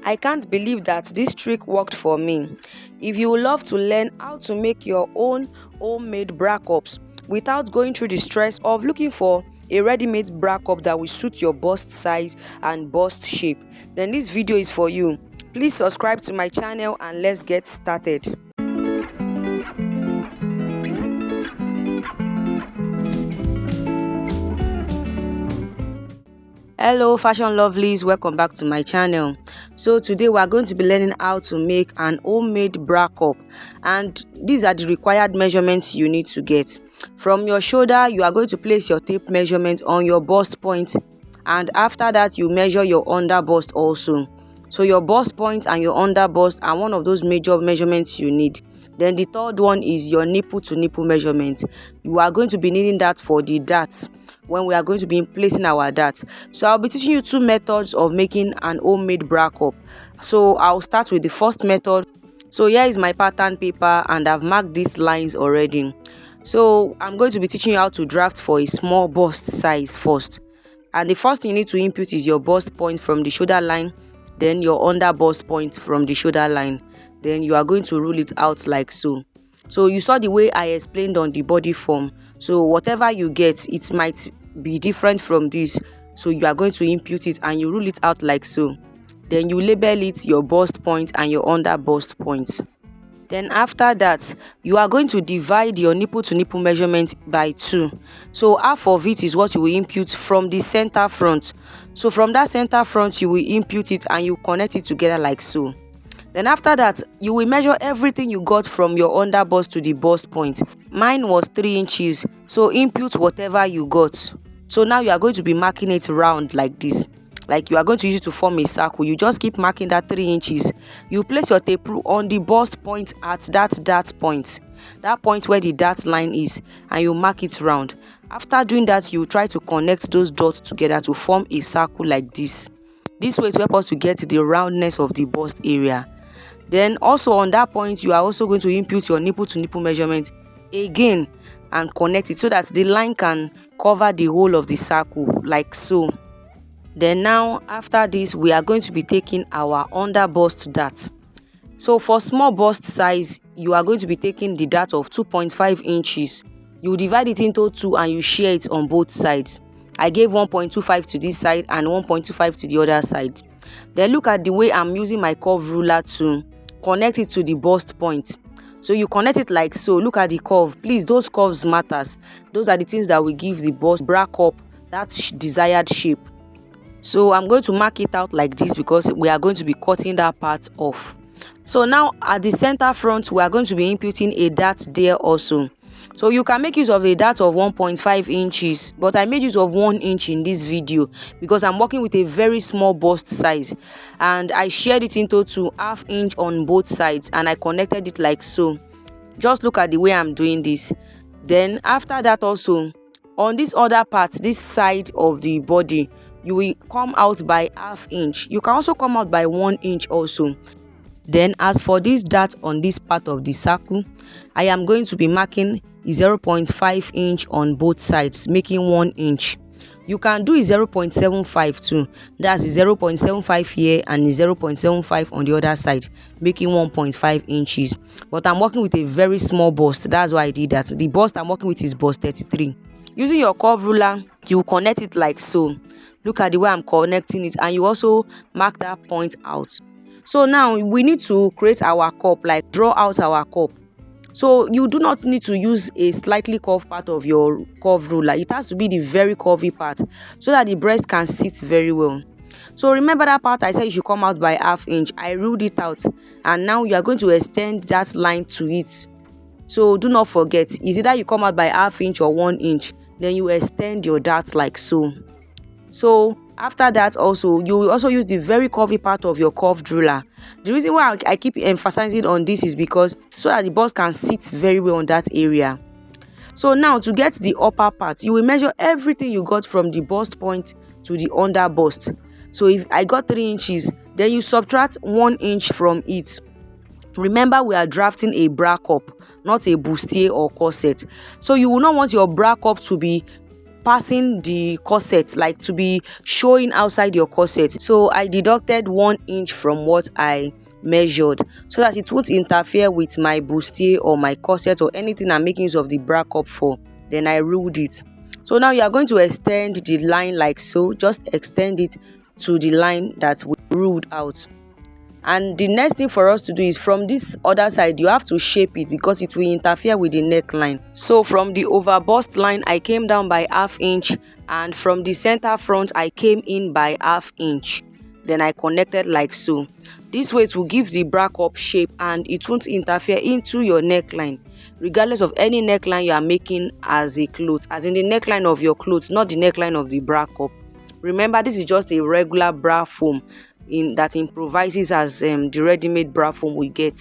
I can't believe that this trick worked for me. If you would love to learn how to make your own homemade bra cups without going through the stress of looking for a ready-made bra cup that will suit your bust size and bust shape, then this video is for you. Please subscribe to my channel and let's get started. Hello fashion lovelies, welcome back to my channel. So today we are going to be learning how to make an homemade bra cup, and these are the required measurements you need to get. From your shoulder, you are going to place your tape measurement on your bust point, and after that you measure your under bust also. So your bust point and your under bust are one of those major measurements you need. Then the third one is your nipple to nipple measurement. You are going to be needing that for the darts when we are going to be placing our darts. So I'll be teaching you two methods of making an homemade bra cup. So I'll start with the first method. So here is my pattern paper and I've marked these lines already. So I'm going to be teaching you how to draft for a small bust size first. And the first thing you need to input is your bust point from the shoulder line, then your under bust point from the shoulder line. Then you are going to rule it out like so. So you saw the way I explained on the body form. So whatever you get, it might be different from this. So you are going to input it and you rule it out like so. Then you label it your bust point and your under bust point. Then after that, you are going to divide your nipple to nipple measurement by 2. So half of it is what you will input from the center front. So from that center front, you will input it and you connect it together like so. Then after that, you will measure everything you got from your under bust to the bust point. Mine was 3 inches, so input whatever you got. So now you are going to be marking it round like this. Like you are going to use it to form a circle. You just keep marking that 3 inches. You place your tape rule on the bust point at that dart point. That point where the dart line is, and you mark it round. After doing that, you try to connect those dots together to form a circle like this. This way to help us to get the roundness of the bust area. Then also on that point, you are also going to input your nipple to nipple measurement again and connect it so that the line can cover the whole of the circle like so. Then now after this, we are going to be taking our under bust dart. So for small bust size, you are going to be taking the dart of 2.5 inches. You divide it into 2 and you share it on both sides. I gave 1.25 to this side and 1.25 to the other side. Then look at the way I'm using my curve ruler to connect it to the bust point. So you connect it like so. Look at the curve. Please, those curves matters. Those are the things that will give the bust bra cup that desired shape. So I'm going to mark it out like this because we are going to be cutting that part off. So now at the center front, we are going to be inputting a dart there also. So you can make use of a dart of 1.5 inches, but I made use of 1 inch in this video because I'm working with a very small bust size, and I shared it into 2.5 inch on both sides and I connected it like so. Just look at the way I'm doing this. Then after that also, on this other part, this side of the body, you will come out by 0.5 inch. You can also come out by 1 inch also. Then as for this dart on this part of the circle, I am going to be marking 0.5 inch on both sides, making 1 inch. You can do 0.75 too. That's 0.75 here and 0.75 on the other side, making 1.5 inches. But I'm working with a very small bust. That's why I did that. The bust I'm working with is bust 33. Using your curve ruler, you connect it like so. Look at the way I'm connecting it, and you also mark that point out. So now we need to create our cup, like draw out our cup. So you do not need to use a slightly curved part of your curve ruler. It has to be the very curvy part so that the breast can sit very well. So remember that part I said you should come out by 0.5 inch. I ruled it out, and now you are going to extend that line to it. So do not forget, is either you come out by 0.5 inch or 1 inch, then you extend your dart like so. So after that also, you will also use the very curvy part of your curved ruler. The reason why I keep emphasizing on this is because so that the bust can sit very well on that area. So now to get the upper part, you will measure everything you got from the bust point to the under bust. So if I got 3 inches, then you subtract 1 inch from it. Remember, we are drafting a bra cup, not a bustier or corset. So you will not want your bra cup to be passing the corset, like to be showing outside your corset. So I deducted 1 inch from what I measured so that it won't interfere with my bustier or my corset or anything I'm making use of the bra cup for. Then I ruled it. So now you are going to extend the line like so. Just extend it to the line that we ruled out. And the next thing for us to do is from this other side, you have to shape it because it will interfere with the neckline. So from the over bust line, I came down by 1/2 inch, and from the center front, I came in by 1/2 inch. Then I connected like so. This way it will give the bra cup shape and it won't interfere into your neckline, regardless of any neckline you are making as a cloth, as in the neckline of your clothes, not the neckline of the bra cup. Remember, this is just a regular bra foam that improvises as the ready-made bra foam we get.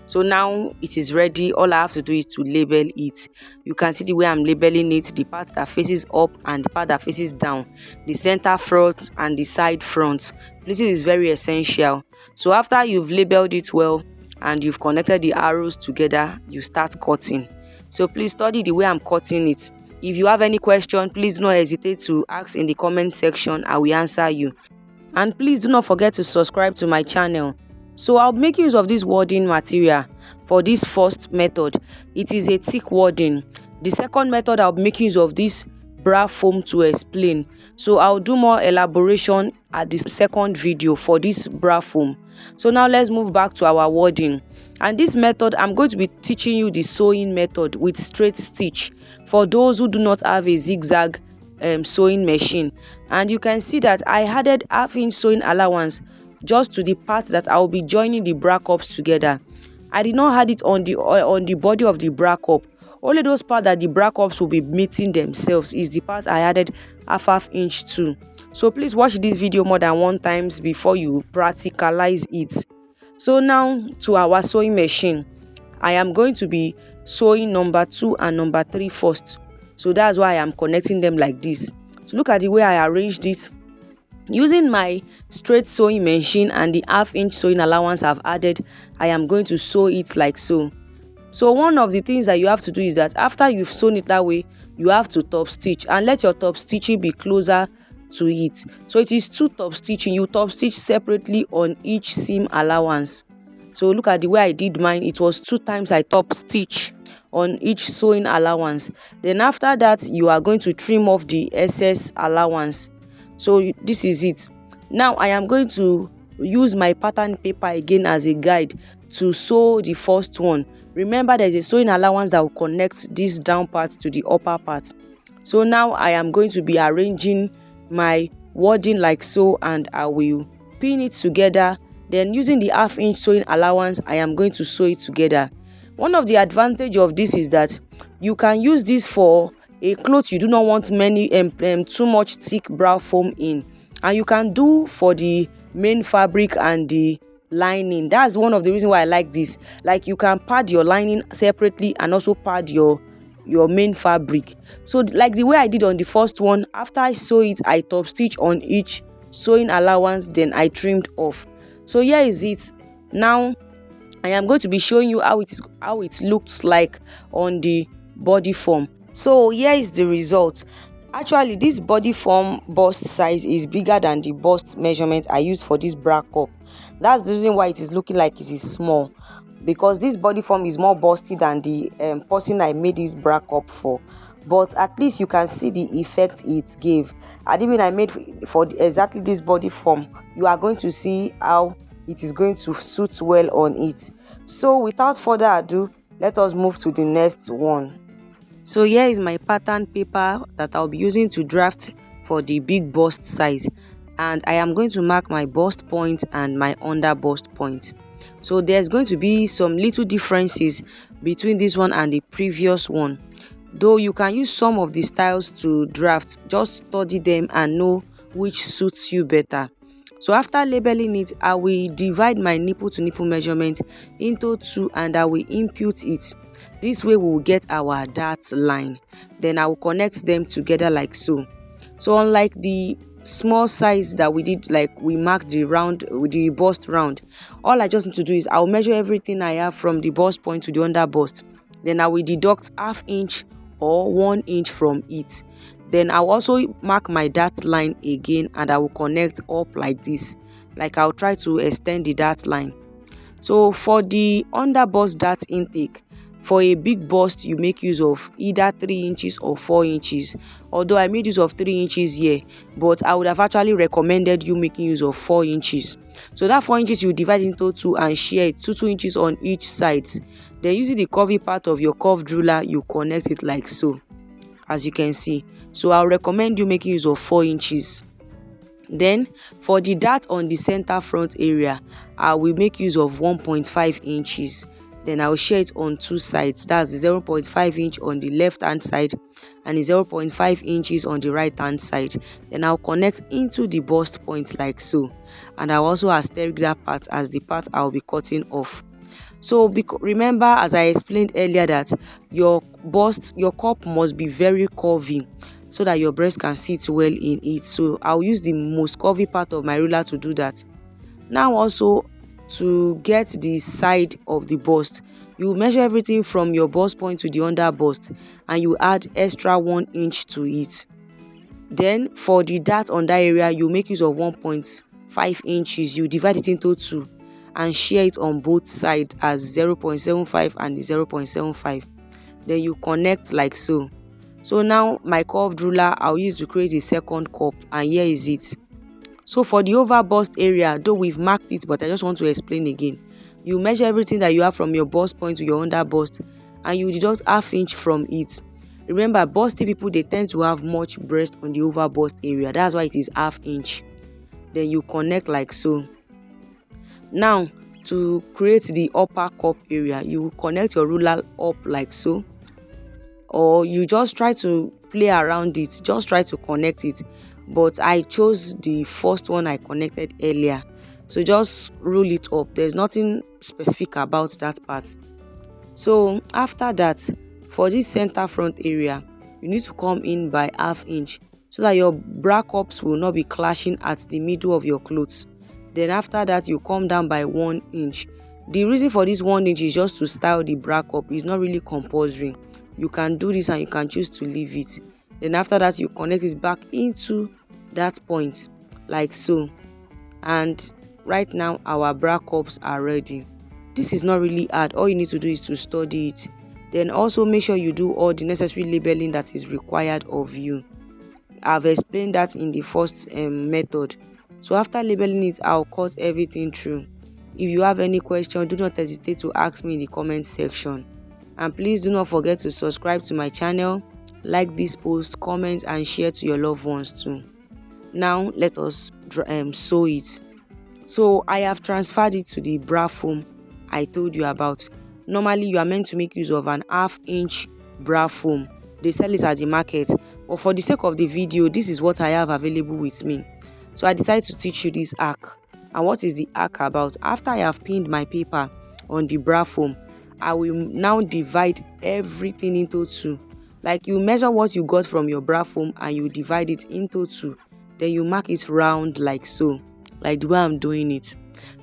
So now it is ready. All I have to do is to label it. You can see the way I'm labeling it: the part that faces up and the part that faces down, the center front and the side front. This is very essential. So after you've labeled it well and you've connected the arrows together, you start cutting. So please study the way I'm cutting it. If you have any question, please do not hesitate to ask in the comment section. I will answer you. And please do not forget to subscribe to my channel. So I'll make use of this wadding material for this first method. It is a thick wadding. The second method, I'll make use of this bra foam to explain. So I'll do more elaboration at the second video for this bra foam. So now let's move back to our wadding. And this method, I'm going to be teaching you the sewing method with straight stitch for those who do not have a zigzag sewing machine. And you can see that I added 1/2 inch sewing allowance just to the part that I'll be joining the bra cups together. I did not add it on the body of the bra cup. Only those parts that the bra cups will be meeting themselves is the part I added 1/2 inch to. So please watch this video more than 1 time before you practicalize it. So now to our sewing machine, I am going to be sewing number 2 and number 3 first. So that's why I am connecting them like this. So look at the way I arranged it. Using my straight sewing machine and the 1/2 inch sewing allowance I've added, I am going to sew it like so. So one of the things that you have to do is that after you've sewn it that way, you have to top stitch and let your top stitching be closer to it. So it is 2 top stitching. You top stitch separately on each seam allowance. So look at the way I did mine. It was 2 times I top stitch on each sewing allowance. Then after that, you are going to trim off the excess allowance. So this is it. Now I am going to use my pattern paper again as a guide to sew the first one. Remember, there is a sewing allowance that will connect this down part to the upper part. So now I am going to be arranging my wadding like so, and I will pin it together. Then using the 1/2 inch sewing allowance, I am going to sew it together. One of the advantage of this is that you can use this for a cloth you do not want too much thick bra foam in, and you can do for the main fabric and the lining. That's one of the reasons why I like this. Like, you can pad your lining separately and also pad your main fabric. So like the way I did on the first one, after I sew it, I top stitch on each sewing allowance, then I trimmed off. So here is it. Now I am going to be showing you how it looks like on the body form. So here is the result. Actually, this body form bust size is bigger than the bust measurement I used for this bra cup. That's the reason why it is looking like it is small, because this body form is more busty than the person I made this bra cup for. But at least you can see the effect it gave. And even I made for exactly this body form, you are going to see how it is going to suit well on it. So without further ado, let us move to the next one. So here is my pattern paper that I'll be using to draft for the big bust size, and I am going to mark my bust point and my under bust point. So there's going to be some little differences between this one and the previous one, though you can use some of the styles to draft. Just study them and know which suits you better. So after labeling it, I will divide my nipple to nipple measurement into 2 and I will impute it. This way we will get our dart line. Then I will connect them together like so. So unlike the small size that we did, like we marked the round with the bust round, all I just need to do is I'll measure everything I have from the bust point to the under bust. Then I will deduct 1/2 inch or 1 inch from it. Then I'll also mark my dart line again, and I will connect up like this. Like I'll try to extend the dart line. So for the under bust dart intake, for a big bust you make use of either 3 inches or 4 inches. Although I made use of 3 inches here, but I would have actually recommended you making use of 4 inches. So that 4 inches you divide into 2 and share it 2 inches on each side. Then using the curvy part of your curved ruler, you connect it like so, as you can see. So I'll recommend you making use of 4 inches. Then for the dart on the center front area, I will make use of 1.5 inches. Then I'll share it on 2 sides. That's the 0.5 inch on the left hand side and the 0.5 inches on the right hand side. Then I'll connect into the bust point like so. And I'll also asterisk that part as the part I'll be cutting off. So remember, as I explained earlier, that your cup must be very curvy so that your breast can sit well in it. So I'll use the most curvy part of my ruler to do that. Now also, to get the side of the bust, you measure everything from your bust point to the under bust, and you add extra 1 inch to it. Then for the dart on that area, you make use of 1.5 inches. You divide it into 2 and share it on both sides as 0.75 and the 0.75. Then you connect like so. So now my curved ruler I'll use to create a second cup, and here is it. So for the over bust area, though we've marked it, but I just want to explain again. You measure everything that you have from your bust point to your under bust, and you deduct ½ inch from it. Remember, busty people, they tend to have much breast on the over bust area. That's why it is ½ inch. Then you connect like so. Now to create the upper cup area, you connect your ruler up like so, or you just try to play around it, just try to connect it. But I chose the first one I connected earlier, so just roll it up. There's nothing specific about that part. So after that, for this center front area, you need to come in by ½ inch so that your bra cups will not be clashing at the middle of your clothes. Then after that, you come down by 1 inch. The reason for this 1 inch is just to style the bra cup. It's not really compulsory. You can do this and you can choose to leave it. Then after that, you connect it back into that point like so. And right now our bra cups are ready. This is not really hard. All you need to do is to study it. Then also make sure you do all the necessary labeling that is required of you. I've explained that in the first method. So after labeling it, I'll cut everything through. If you have any question, do not hesitate to ask me in the comment section. And please do not forget to subscribe to my channel, like this post, comment and share to your loved ones too. Now let us sew it. So I have transferred it to the bra foam I told you about. Normally you are meant to make use of an ½ inch bra foam. They sell it at the market, but for the sake of the video, this is what I have available with me. So I decided to teach you this arc. And what is the arc about? After I have pinned my paper on the bra foam, I will now divide everything into 2. Like you measure what you got from your bra foam and you divide it into 2. Then you mark it round like so, like the way I'm doing it.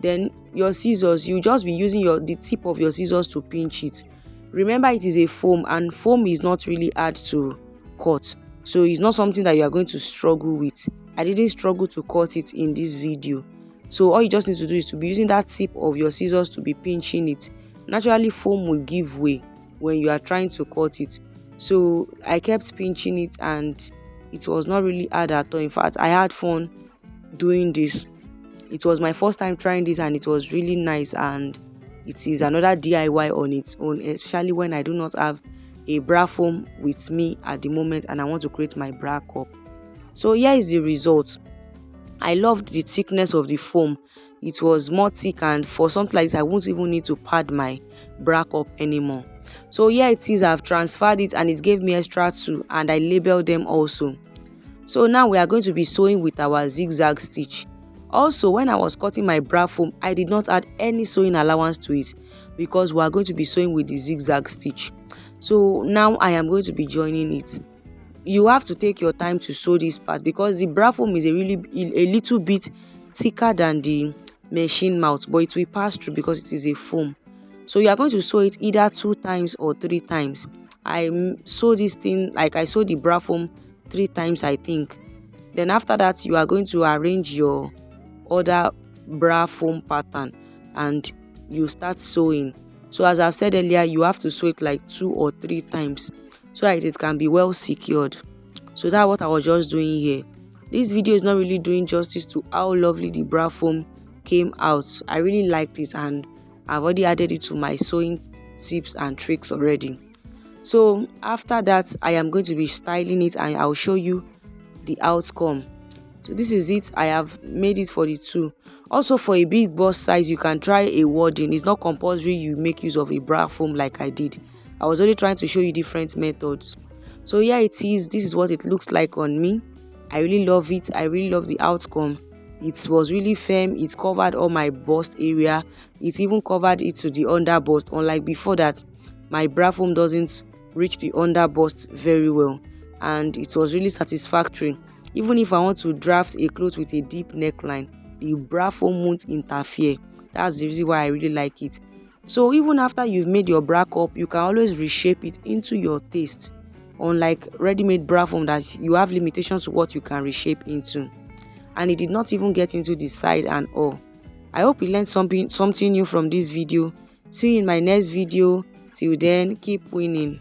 Then your scissors, you just be using the tip of your scissors to pinch it. Remember, it is a foam, and foam is not really hard to cut, so it's not something that you are going to struggle with. I didn't struggle to cut it in this video. So all you just need to do is to be using that tip of your scissors to be pinching it. Naturally, foam will give way when you are trying to cut it. So I kept pinching it and it was not really hard at all. In fact, I had fun doing this. It was my first time trying this and it was really nice, and it is another DIY on its own, especially when I do not have a bra foam with me at the moment and I want to create my bra cup. So here is the result. I loved the thickness of the foam. It was more thick, and for something like this, I won't even need to pad my bra cup anymore. So here it is. I've transferred it and it gave me extra 2, and I labeled them also. So now we are going to be sewing with our zigzag stitch. Also, when I was cutting my bra foam, I did not add any sewing allowance to it because we are going to be sewing with the zigzag stitch. So now I am going to be joining it. You have to take your time to sew this part because the bra foam is a little bit thicker than the machine mouth, but it will pass through because it is a foam. So you are going to sew it either 2 times or 3 times. I sew this thing, like I sew the bra foam 3 times, I think. Then after that, you are going to arrange your other bra foam pattern and you start sewing. So as I've said earlier, you have to sew it like 2 or 3 times so that it can be well secured. So that's what I was just doing here. This video is not really doing justice to how lovely the bra foam came out. I really liked it, and I've already added it to my sewing tips and tricks already. So after that, I am going to be styling it and I'll show you the outcome. So this is it. I have made it for the 2. Also, for a big bust size, you can try a wadding. It's not compulsory you make use of a bra foam like I did. I was only trying to show you different methods. So here it is. This is what it looks like on me. I really love it. I really love the outcome. It was really firm. It covered all my bust area. It even covered it to the under bust. Unlike before that, my bra foam doesn't reach the under bust very well, and it was really satisfactory. Even if I want to draft a cloth with a deep neckline, the bra foam won't interfere. That's the reason why I really like it. So even after you've made your bra cup, you can always reshape it into your taste. Unlike ready-made bra foam that you have limitations to what you can reshape into. And it did not even get into the side and all. I hope you learned something new from this video. See you in my next video. Till then, keep winning.